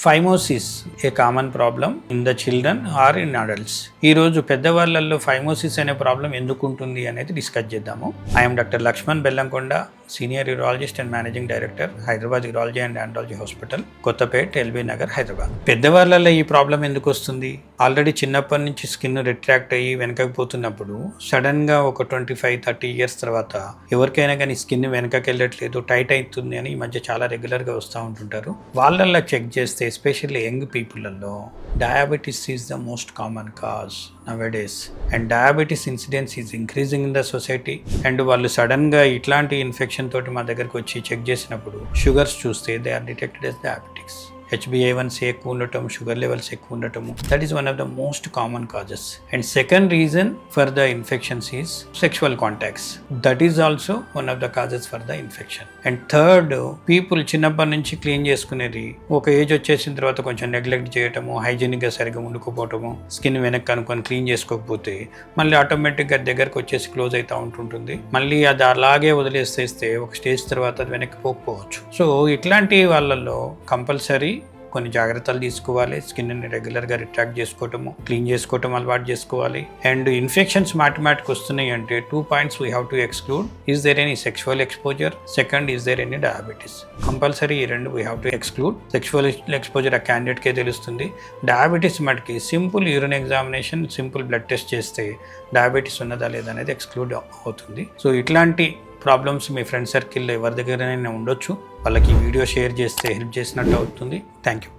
Phimosis a common problem in the children or in adults. ఈరోజు పెద్దవాళ్ళల్లో phimosis అనే problem ఎందుకు ఉంటుంది అనేది డిస్కస్ చేద్దాము. I'm doctor Lakshman Bellamkonda, senior urologist and managing director, Hyderabad urology and andrology hospital, Kothapet, LB Nagar, Hyderabad. పెద్దవాళ్ళల్లో ఈ ప్రాబ్లం ఎందుకు వస్తుంది? ఆల్రెడీ చిన్నప్పటి నుంచి స్కిన్ రిట్రాక్ట్ అయ్యి వెనకకి పోతున్నప్పుడు సడన్గా ఒక 25-30 ఇయర్స్ తర్వాత ఎవరికైనా కానీ స్కిన్ వెనకకి వెళ్ళట్లేదు, టైట్ అవుతుంది అని ఈ మధ్య చాలా రెగ్యులర్గా వస్తూ ఉంటుంటారు. వాళ్ళల్లో చెక్ చేస్తే ఎస్పెషల్లీ యంగ్ పీపుల్లో diabetes is the most common cause nowadays, and diabetes incidence is increasing in the society. And వాళ్ళు సడన్గా ఇట్లాంటి ఇన్ఫెక్షన్ తోటి మా దగ్గరకు వచ్చి చెక్ చేసినప్పుడు షుగర్స్ చూస్తే they are detected as diabetics. HbA1c ఎక్కువ ఉండటం, షుగర్ లెవెల్స్ ఎక్కువ ఉండటము, that is one of the most common causes. And second reason for the infections is sexual contacts, that is also one of the causes for the infection. And third, people చిన్నప్పటి నుంచి clean చేసుకునేది ఒక age వచ్చేసిన తర్వాత కొంచెం neglect చేయటము, హైజీనిక్గా సరిగ్గా ఉండుకోపోవటము, skin వెనక్కి కనుక్కొని క్లీన్ చేసుకోకపోతే మళ్ళీ ఆటోమేటిక్గా దగ్గరకు వచ్చేసి క్లోజ్ అవుతూ ఉంటుంటుంది. మళ్ళీ అది అలాగే వదిలేస్తే ఒక స్టేజ్ తర్వాత అది వెనక్కి పోకపోవచ్చు. సో ఇట్లాంటి వాళ్ళల్లో కంపల్సరీ కొన్ని జాగ్రత్తలు తీసుకోవాలి. స్కిన్ని రెగ్యులర్గా రిట్రాక్ట్ చేసుకోవటము, క్లీన్ చేసుకోవటం అలవాటు చేసుకోవాలి. అండ్ ఇన్ఫెక్షన్స్ మాటిమాటికి వస్తున్నాయి అంటే 2 points we have to exclude. Is there any sexual exposure, second is there any diabetes. Compulsory ఈ రెండు we have to exclude. Sexual exposure ఆ క్యాండిడేట్కే తెలుస్తుంది. డయాబెటీస్ మటుకి simple urine examination, simple blood test చేస్తే డయాబెటీస్ ఉన్నదా లేదా అనేది ఎక్స్క్లూడ్ అవుతుంది. సో ఇట్లాంటి ప్రాబ్లమ్స్ మీ ఫ్రెండ్ సర్కిల్లో ఎవరి దగ్గరైనా ఉండొచ్చు. వాళ్ళకి ఈ వీడియో షేర్ చేస్తే హెల్ప్ చేసినట్టు అవుతుంది. Thank you.